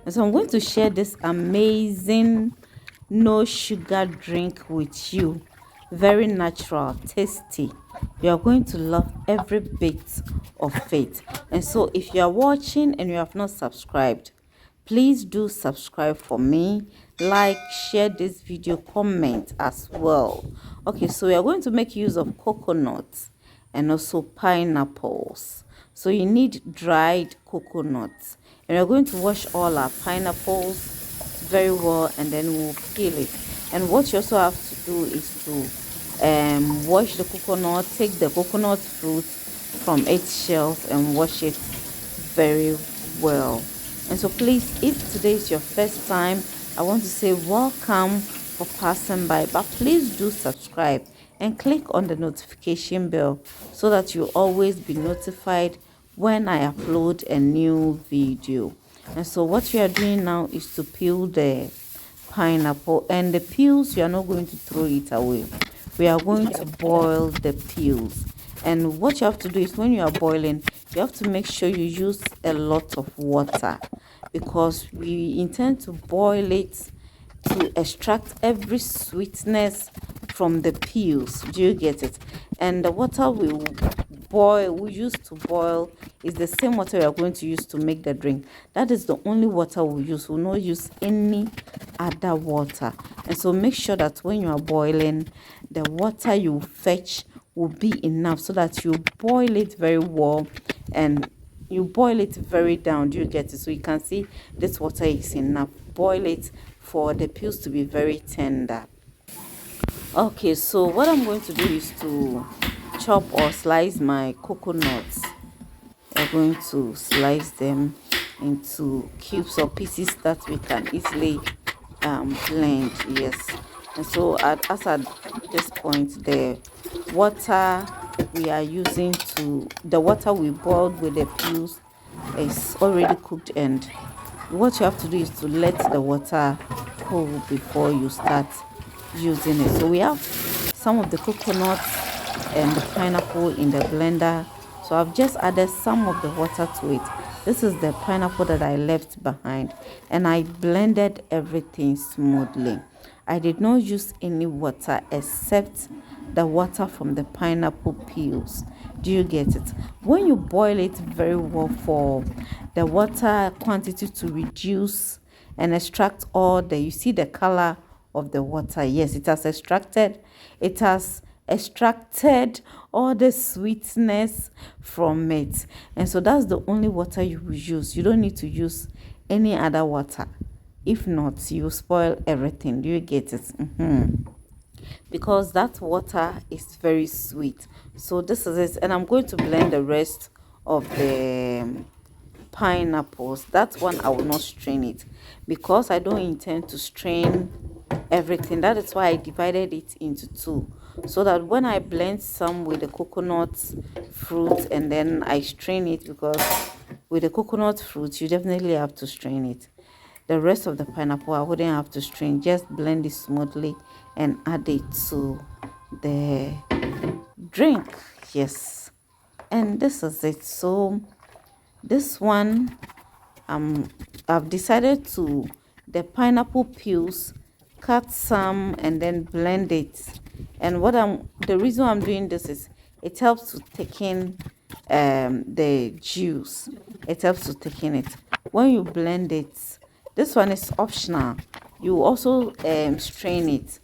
And so I'm going to share this amazing no sugar drink with you. Very natural, tasty. You are going to love every bit of it. And so if you are watching and you have not subscribed, please do subscribe for me, like, share this video, comment as well. Okay, so we are going to make use of coconuts and also pineapples. So you need dried coconuts, and we're going to wash all our pineapples very well, and then we'll peel it. And what you also have to do is to wash the coconut, take the coconut fruit from its shells and wash it very well. And so please, if today is your first time, I want to say welcome for passing by, but please do subscribe and click on the notification bell so that you'll always be notified when I upload a new video. And so what we are doing now is to peel the pineapple, and the peels, you are not going to throw it away. We are going to boil the peels. And what you have to do is, when you are boiling, you have to make sure you use a lot of water, because we intend to boil it to extract every sweetness from the peels. Do you get it? And the water we use to boil is the same water we are going to use to make the drink. That is the only water we use. We'll not use any other water. And so make sure that when you are boiling, the water you fetch will be enough, so that you boil it very well and you boil it very down. Do you get it? So you can see this water is enough. Boil it for the peels to be very tender. Okay, so what I'm going to do is to chop or slice my coconuts. I'm going to slice them into cubes or pieces that we can easily blend. Yes. And so at this point, the water we are using the water we boiled with the peels is already cooked, and what you have to do is to let the water cool before you start using it. So we have some of the coconut and the pineapple in the blender, so I've just added some of the water to it. This is the pineapple that I left behind, and I blended everything smoothly. I did not use any water except the water from the pineapple peels. Do you get it? When you boil it very well for the water quantity to reduce and extract all you see the color of the water. Yes, it has extracted all the sweetness from it. And so that's the only water you will use. You don't need to use any other water. If not, you spoil everything. Do you get it? Because that water is very sweet. So this is it, and I'm going to blend the rest of the pineapples. That one I will not strain it, because I don't intend to strain everything. That is why I divided it into two, so that when I blend some with the coconut fruit and then I strain it, because with the coconut fruit you definitely have to strain it. The rest of the pineapple I wouldn't have to strain, just blend it smoothly and add it to the drink. Yes, and this is it. So this one, I've decided to the pineapple peels, cut some and then blend it. And the reason I'm doing this is it helps to thicken the juice. It helps to thicken it when you blend it. This one is optional. You also strain it.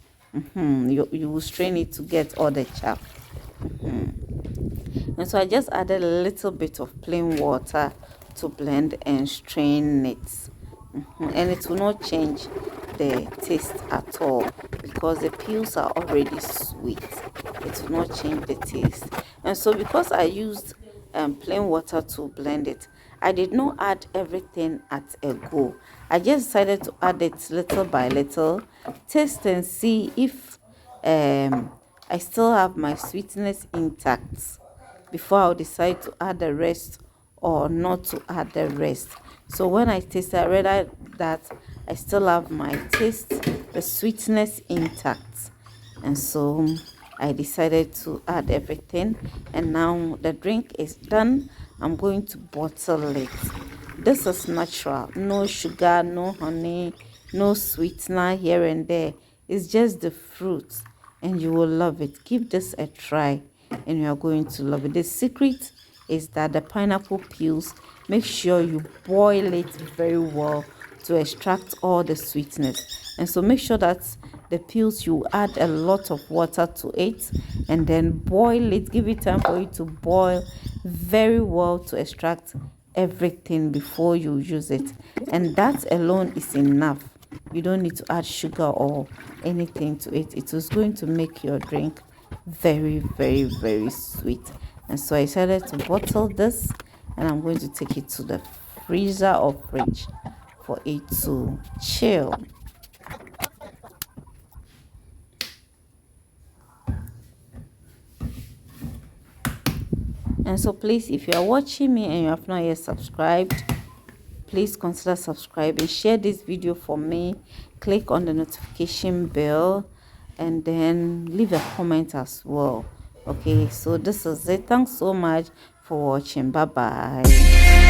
You will strain it to get all the chaff. And so I just added a little bit of plain water to blend and strain it. And it will not change the taste at all, because the peels are already sweet. It will not change the taste. And so because I used plain water to blend it, I did not add everything at a go. I just decided to add it little by little, taste and see if I still have my sweetness intact before I'll decide to add the rest or not to add the rest. So when I tasted, I realized that I still have my taste, the sweetness intact. And so I decided to add everything, and now the drink is done. I'm going to bottle it. This is natural, no sugar, no honey, no sweetener here and there. It's just the fruit, and you will love it. Give this a try and you are going to love it. The secret is that the pineapple peels, make sure you boil it very well to extract all the sweetness. And so make sure that the peels, you add a lot of water to it and then boil it. Give it time for it to boil very well to extract everything before you use it, and that alone is enough. You don't need to add sugar or anything to it. It is going to make your drink very, very, very sweet. And so I decided to bottle this, and I'm going to take it to the freezer or fridge for it to chill. And so please, if you are watching me and you have not yet subscribed, please consider subscribing. Share this video for me. Click on the notification bell and then leave a comment as well. Okay, so this is it. Thanks so much for watching. Bye bye.